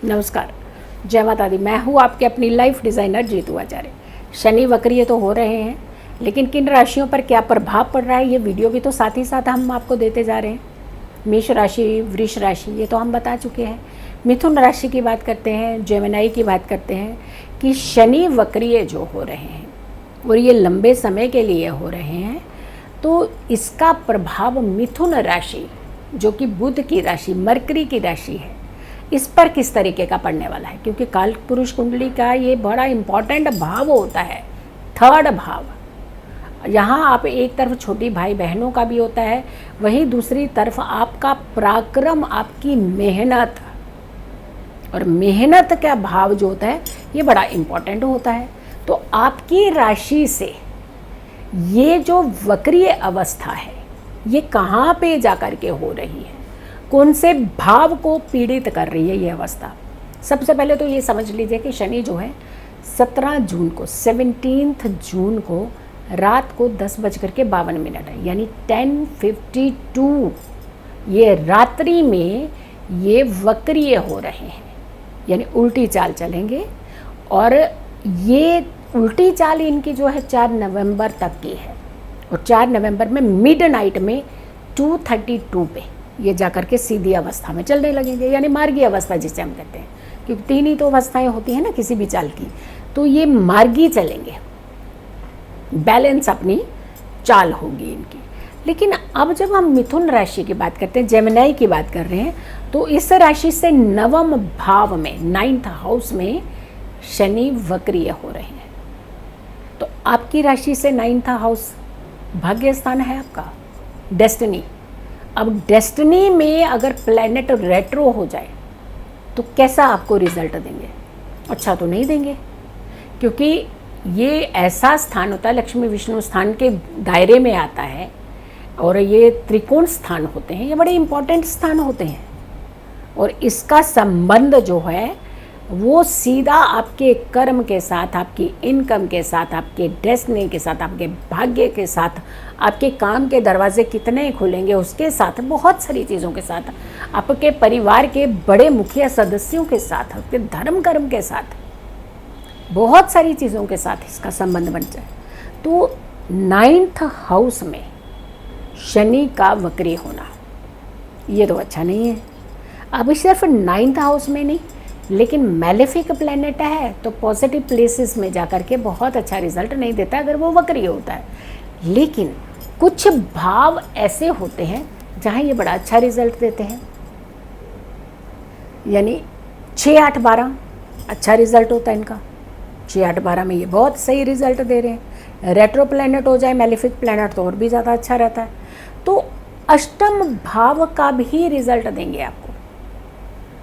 नमस्कार, जय माता दी। मैं हूँ आपके अपनी लाइफ डिज़ाइनर जीतू आचार्य। शनि वक्रीय तो हो रहे हैं, लेकिन किन राशियों पर क्या प्रभाव पड़ रहा है ये वीडियो भी तो साथ ही साथ हम आपको देते जा रहे हैं। मेष राशि, वृष राशि ये तो हम बता चुके हैं। मिथुन राशि की बात करते हैं, जेमिनी की बात करते हैं कि शनि वक्रीय जो हो रहे हैं और ये लंबे समय के लिए हो रहे हैं, तो इसका प्रभाव मिथुन राशि जो कि बुध की राशि, मरकरी की राशि है, इस पर किस तरीके का पड़ने वाला है। क्योंकि काल पुरुष कुंडली का ये बड़ा इम्पॉर्टेंट भाव होता है, थर्ड भाव। यहाँ आप एक तरफ छोटी भाई बहनों का भी होता है, वहीं दूसरी तरफ आपका पराक्रम, आपकी मेहनत, और मेहनत का भाव जो होता है ये बड़ा इम्पॉर्टेंट होता है। तो आपकी राशि से ये जो वक्रीय अवस्था है ये कहाँ पे जाकर के हो रही है, कौन से भाव को पीड़ित कर रही है ये अवस्था। सबसे पहले तो ये समझ लीजिए कि शनि जो है 17 जून को, 17 जून को रात को 10:52 है, यानी 10:52 ये रात्रि में ये वक्रीय हो रहे हैं, यानी उल्टी चाल चलेंगे। और ये उल्टी चाल इनकी जो है 4 नवंबर तक की है, और 4 नवंबर में मिडनाइट में 2:32 पे ये जाकर के सीधी अवस्था में चलने लगेंगे, यानी मार्गी अवस्था जिसे हम कहते हैं। क्योंकि 3 ही तो अवस्थाएं होती हैं ना किसी भी चाल की, तो ये मार्गी चलेंगे, बैलेंस अपनी चाल होगी इनकी। लेकिन अब जब हम मिथुन राशि की बात करते हैं, जेमिनी की बात कर रहे हैं, तो इस राशि से नवम भाव में, 9th हाउस में शनि वक्रीय हो रहे हैं। तो आपकी राशि से 9th हाउस भाग्य स्थान है आपका, डेस्टिनी। अब डेस्टिनी में अगर प्लैनेट रेट्रो हो जाए तो कैसा आपको रिजल्ट देंगे? अच्छा तो नहीं देंगे, क्योंकि ये ऐसा स्थान होता है, लक्ष्मी विष्णु स्थान के दायरे में आता है, और ये त्रिकोण स्थान होते हैं, ये बड़े इंपॉर्टेंट स्थान होते हैं। और इसका संबंध जो है वो सीधा आपके कर्म के साथ, आपकी इनकम के साथ, आपके डेस्टिनी के साथ, आपके भाग्य के साथ, आपके काम के दरवाजे कितने खुलेंगे उसके साथ, बहुत सारी चीज़ों के साथ, आपके परिवार के बड़े मुखिया सदस्यों के साथ, आपके धर्म कर्म के साथ, बहुत सारी चीज़ों के साथ इसका संबंध बन जाए। तो 9th हाउस में शनि का वक्री होना ये तो अच्छा नहीं है। अब सिर्फ 9th हाउस में नहीं, लेकिन मैलेफिक प्लैनेट है, तो पॉजिटिव प्लेसेस में जाकर के बहुत अच्छा रिजल्ट नहीं देता अगर वो वक्री होता है। लेकिन कुछ भाव ऐसे होते हैं जहाँ ये बड़ा अच्छा रिजल्ट देते हैं, यानी 6, 8, 12 अच्छा रिजल्ट होता है इनका। 6, 8, 12 में ये बहुत सही रिजल्ट दे रहे हैं। रेट्रो प्लैनेट हो जाए, मैलेफिक प्लैनेट, तो और भी ज़्यादा अच्छा रहता है। तो अष्टम भाव का भी रिजल्ट देंगे आपको।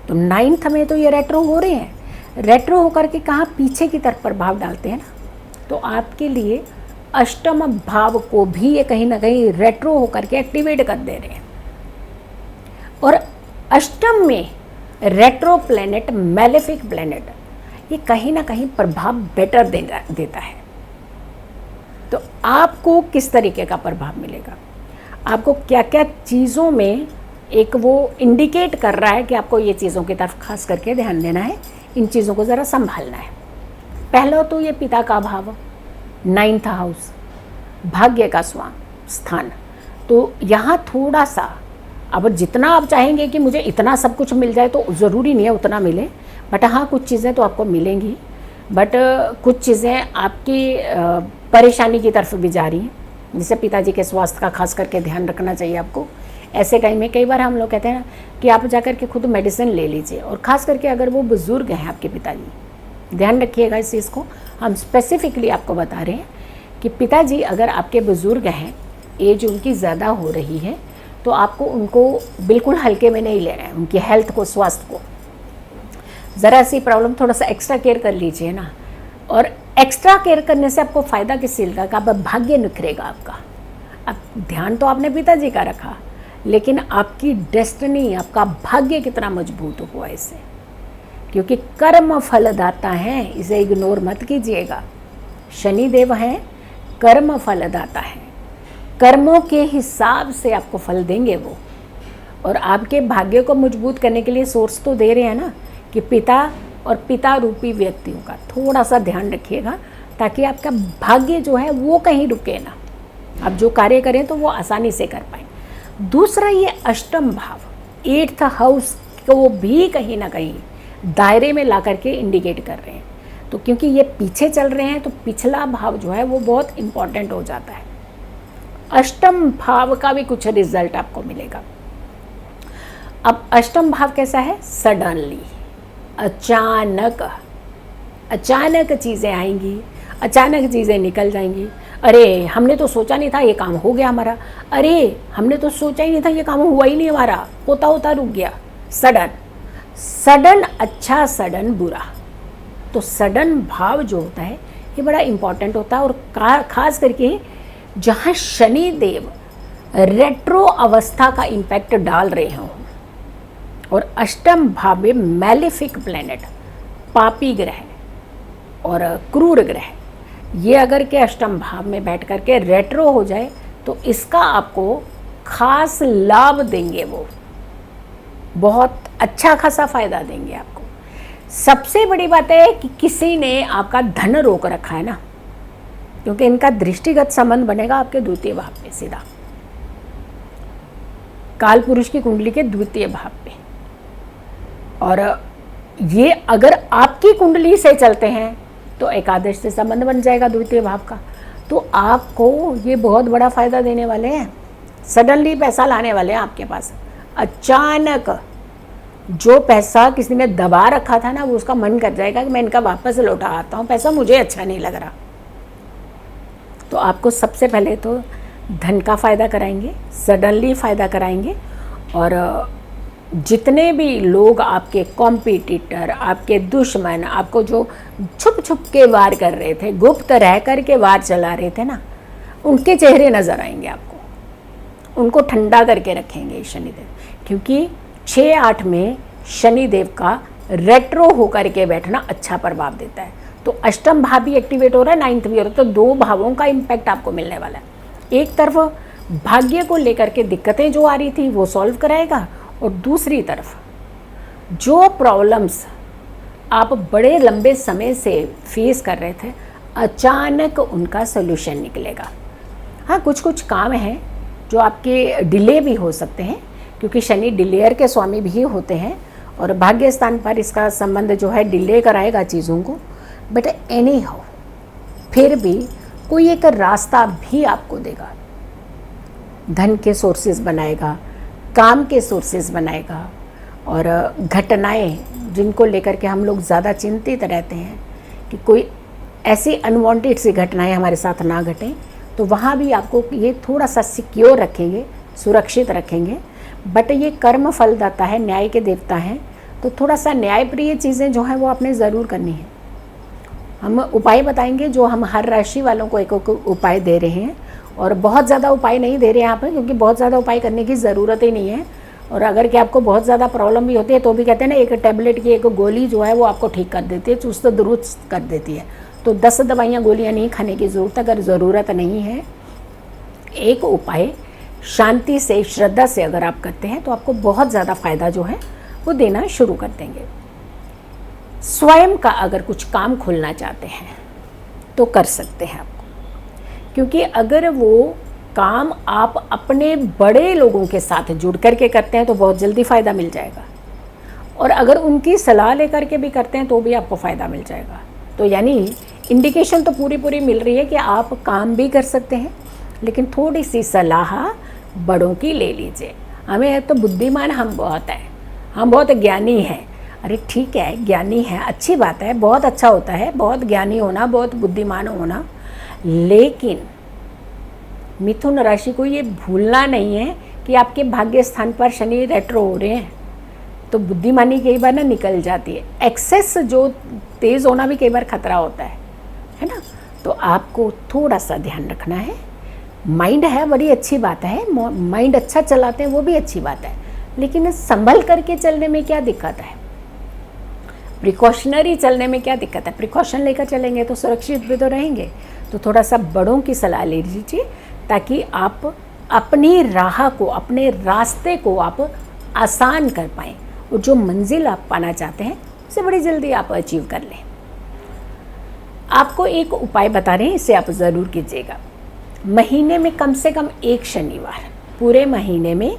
तो 9th में तो ये रेट्रो हो रहे हैं, रेट्रो होकर के कहाँ पीछे की तरफ प्रभाव डालते हैं ना, तो आपके लिए अष्टम भाव को भी ये कहीं ना कहीं रेट्रो होकर के एक्टिवेट कर दे रहे हैं। और अष्टम में रेट्रो प्लैनेट, मैलेफिक प्लैनेट, ये कहीं ना कहीं प्रभाव बेटर देता है। तो आपको किस तरीके का प्रभाव मिलेगा, आपको क्या क्या चीज़ों में एक वो इंडिकेट कर रहा है कि आपको ये चीज़ों की तरफ खास करके ध्यान देना है, इन चीज़ों को ज़रा संभालना है। पहला तो ये पिता का भाव, 9th हाउस, भाग्य का स्थान। तो यहाँ थोड़ा सा, अब जितना आप चाहेंगे कि मुझे इतना सब कुछ मिल जाए तो ज़रूरी नहीं है उतना मिले, बट हाँ कुछ चीज़ें तो आपको मिलेंगी, बट कुछ चीज़ें आपकी परेशानी की तरफ भी जा रही हैं। जैसे पिताजी के स्वास्थ्य का खास करके ध्यान रखना चाहिए आपको। ऐसे टाइम में कई बार हम लोग कहते हैं ना कि आप जाकर के खुद मेडिसिन ले लीजिए, और ख़ास करके अगर वो बुज़ुर्ग हैं आपके पिताजी, ध्यान रखिएगा इस चीज़ को। हम स्पेसिफिकली आपको बता रहे हैं कि पिताजी अगर आपके बुज़ुर्ग हैं, एज उनकी ज़्यादा हो रही है, तो आपको उनको बिल्कुल हल्के में नहीं लेना है। उनकी हेल्थ को, स्वास्थ्य को ज़रा सी प्रॉब्लम, थोड़ा सा एक्स्ट्रा केयर कर लीजिए ना। और एक्स्ट्रा केयर करने से आपको फ़ायदा किस चीज़ का, आप भाग्य निखरेगा आपका। अब ध्यान तो आपने पिताजी का रखा, लेकिन आपकी डेस्टिनी, आपका भाग्य कितना मजबूत हुआ इससे, क्योंकि कर्म फलदाता हैं, इसे इग्नोर मत कीजिएगा। शनि देव हैं, कर्म फलदाता हैं, कर्मों के हिसाब से आपको फल देंगे वो। और आपके भाग्य को मजबूत करने के लिए सोर्स तो दे रहे हैं ना, कि पिता और पिता रूपी व्यक्तियों का थोड़ा सा ध्यान रखिएगा, ताकि आपका भाग्य जो है वो कहीं रुके ना, आप जो कार्य करें तो वो आसानी से कर पाएँ। दूसरा, ये अष्टम भाव, 8th हाउस को भी कहीं ना कहीं दायरे में ला करके इंडिकेट कर रहे हैं। तो क्योंकि ये पीछे चल रहे हैं तो पिछला भाव जो है वो बहुत इम्पॉर्टेंट हो जाता है। अष्टम भाव का भी कुछ रिजल्ट आपको मिलेगा। अब अष्टम भाव कैसा है? सडनली, अचानक चीज़ें आएंगी, अचानक चीज़ें निकल जाएंगी। अरे हमने तो सोचा नहीं था ये काम हो गया हमारा, अरे हमने तो सोचा ही नहीं था ये काम हुआ ही नहीं हमारा, होता होता रुक गया। सडन अच्छा, सडन बुरा। तो सडन भाव जो होता है ये बड़ा इम्पॉर्टेंट होता है, और खास करके जहाँ शनि देव रेट्रो अवस्था का इम्पैक्ट डाल रहे हों, और अष्टम भाव में मैलेफिक प्लैनेट, पापी ग्रह और क्रूर ग्रह, ये अगर के अष्टम भाव में बैठ करके रेट्रो हो जाए तो इसका आपको खास लाभ देंगे, वो बहुत अच्छा खासा फायदा देंगे आपको। सबसे बड़ी बात है कि किसी ने आपका धन रोक रखा है ना, क्योंकि इनका दृष्टिगत संबंध बनेगा आपके द्वितीय भाव पे सीधा, काल पुरुष की कुंडली के द्वितीय भाव पे। और ये अगर आपकी कुंडली से चलते हैं तो एकादश से संबंध बन जाएगा द्वितीय भाव का, तो आपको ये बहुत बड़ा फायदा देने वाले हैं। सडनली पैसा लाने वाले हैं आपके पास। अचानक जो पैसा किसी ने दबा रखा था ना, वो उसका मन कर जाएगा कि मैं इनका वापस लौटा आता हूँ, पैसा मुझे अच्छा नहीं लग रहा। तो आपको सबसे पहले तो धन का फ़ायदा कराएंगे, सडनली फ़ायदा कराएंगे। और जितने भी लोग आपके कॉम्पिटिटर, आपके दुश्मन, आपको जो छुप छुप के वार कर रहे थे, गुप्त रह कर के वार चला रहे थे ना, उनके चेहरे नज़र आएंगे आपको, उनको ठंडा करके रखेंगे शनिदेव। क्योंकि 6-8 में शनिदेव का रेट्रो होकर के बैठना अच्छा प्रभाव देता है। तो अष्टम भाव भी एक्टिवेट हो रहा है, 9th भी हो रहा है, तो 2 भावों का इम्पैक्ट आपको मिलने वाला है। एक तरफ भाग्य को लेकर के दिक्कतें जो आ रही थी वो सॉल्व कराएगा, और दूसरी तरफ जो प्रॉब्लम्स आप बड़े लंबे समय से फेस कर रहे थे, अचानक उनका सोल्यूशन निकलेगा। हाँ, कुछ कुछ काम हैं जो आपके डिले भी हो सकते हैं, क्योंकि शनि डिलेयर के स्वामी भी होते हैं, और भाग्य स्थान पर इसका संबंध जो है डिले कराएगा चीज़ों को। बट एनी हाउ, फिर भी कोई एक रास्ता भी आपको देगा, धन के सोर्सेज बनाएगा, काम के सोर्सेज बनाएगा। और घटनाएं जिनको लेकर के हम लोग ज़्यादा चिंतित रहते हैं कि कोई ऐसी अनवांटेड सी घटनाएं हमारे साथ ना घटें, तो वहाँ भी आपको ये थोड़ा सा सिक्योर रखेंगे, सुरक्षित रखेंगे। बट ये कर्म फलदाता है, न्याय के देवता हैं, तो थोड़ा सा न्यायप्रिय चीज़ें जो हैं वो आपने ज़रूर करनी है। हम उपाय बताएंगे जो हम हर राशि वालों को एक उपाय दे रहे हैं, और बहुत ज़्यादा उपाय नहीं दे रहे हैं यहाँ पर, क्योंकि बहुत ज़्यादा उपाय करने की ज़रूरत ही नहीं है। और अगर कि आपको बहुत ज़्यादा प्रॉब्लम भी होती है तो भी कहते हैं ना, एक टैबलेट की एक गोली जो है वो आपको ठीक कर देती है, चुस्त दुरुस्त कर देती है। तो 10 दवाइयाँ गोलियाँ नहीं खाने की ज़रूरत, अगर ज़रूरत नहीं है, एक उपाय शांति से, श्रद्धा से अगर आप करते हैं तो आपको बहुत ज़्यादा फ़ायदा जो है वो देना शुरू कर देंगे। स्वयं का अगर कुछ काम खोलना चाहते हैं तो कर सकते हैं आपको, क्योंकि अगर वो काम आप अपने बड़े लोगों के साथ जुड़ करके करते हैं तो बहुत जल्दी फ़ायदा मिल जाएगा, और अगर उनकी सलाह लेकर के भी करते हैं तो भी आपको फ़ायदा मिल जाएगा। तो यानी इंडिकेशन तो पूरी मिल रही है कि आप काम भी कर सकते हैं, लेकिन थोड़ी सी सलाह बड़ों की ले लीजिए। हमें तो बुद्धिमान हम बहुत हैं, हम बहुत ज्ञानी हैं। अरे ठीक है, ज्ञानी है, अच्छी बात है, बहुत अच्छा होता है बहुत ज्ञानी होना, बहुत बुद्धिमान होना, लेकिन मिथुन राशि को ये भूलना नहीं है कि आपके भाग्य स्थान पर शनि रेट्रो हो रहे हैं, तो बुद्धिमानी कई बार ना निकल जाती है। एक्सेस जो तेज़ होना भी कई बार खतरा होता है ना। तो आपको थोड़ा सा ध्यान रखना है। माइंड है, बड़ी अच्छी बात है, माइंड अच्छा चलाते हैं वो भी अच्छी बात है, लेकिन संभल करके चलने में क्या दिक्कत है, प्रिकॉशनरी चलने में क्या दिक्कत है। प्रिकॉशन लेकर चलेंगे तो सुरक्षित भी तो रहेंगे। तो थोड़ा सा बड़ों की सलाह ले लीजिए, ताकि आप अपनी राह को, अपने रास्ते को आप आसान कर पाएँ, और जो मंजिल आप पाना चाहते हैं उसे बड़ी जल्दी आप अचीव कर लें। आपको एक उपाय बता रहे हैं, इसे आप ज़रूर कीजिएगा। महीने में कम से कम एक शनिवार, पूरे महीने में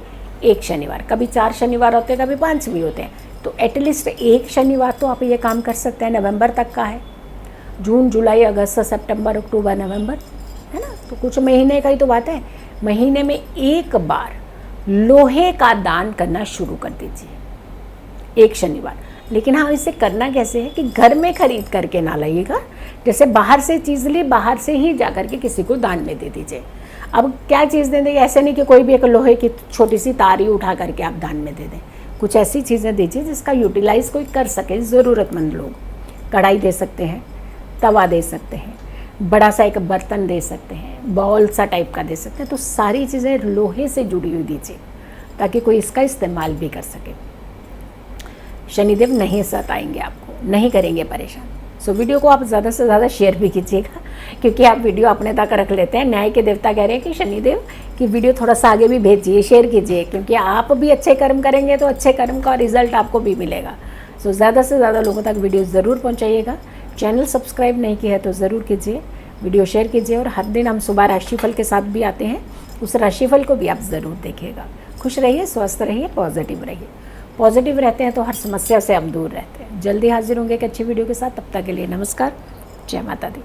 एक शनिवार, कभी 4 शनिवार होते हैं, कभी 5 भी होते हैं, तो एटलीस्ट एक शनिवार तो आप ये काम कर सकते हैं। नवंबर तक का है, जून जुलाई अगस्त सितंबर अक्टूबर नवंबर, है ना, तो कुछ महीने का ही तो बात है। महीने में एक बार लोहे का दान करना शुरू कर दीजिए, एक शनिवार। लेकिन हाँ, इसे करना कैसे है कि घर में खरीद करके ना लाइएगा। जैसे बाहर से चीज़ ली, बाहर से ही जा करके किसी को दान में दे दीजिए। अब क्या चीज़ दे देंगे, ऐसे नहीं कि कोई भी एक लोहे की छोटी सी तार ही उठा करके आप दान में दे दें। कुछ ऐसी चीज़ें दीजिए जिसका यूटिलाइज़ कोई कर सके, ज़रूरतमंद लोग। कढ़ाई दे सकते हैं, तवा दे सकते हैं, बड़ा सा एक बर्तन दे सकते हैं, बाउल सा टाइप का दे सकते हैं। तो सारी चीज़ें लोहे से जुड़ी हुई दीजिए ताकि कोई इसका इस्तेमाल भी कर सके। शनिदेव नहीं सताएंगे आपको, नहीं करेंगे परेशान। सो वीडियो को आप ज़्यादा से ज़्यादा शेयर भी कीजिएगा, क्योंकि आप वीडियो अपने तक रख लेते हैं। न्याय के देवता कह रहे हैं कि शनिदेव की वीडियो थोड़ा सा आगे भी भेजिए, शेयर कीजिए, क्योंकि आप भी अच्छे कर्म करेंगे तो अच्छे कर्म का रिजल्ट आपको भी मिलेगा। सो ज़्यादा से ज़्यादा लोगों तक वीडियो ज़रूर पहुँचाइएगा। चैनल सब्सक्राइब नहीं किया है तो ज़रूर कीजिए, वीडियो शेयर कीजिए। और हर दिन हम सुबह राशिफल के साथ भी आते हैं, उस राशिफल को भी आप ज़रूर देखिएगा। खुश रहिए, स्वस्थ रहिए, पॉजिटिव रहिए। पॉजिटिव रहते हैं तो हर समस्या से हम दूर रहते हैं। जल्दी हाजिर होंगे एक अच्छी वीडियो के साथ। तब तक के लिए नमस्कार, जय माता दी।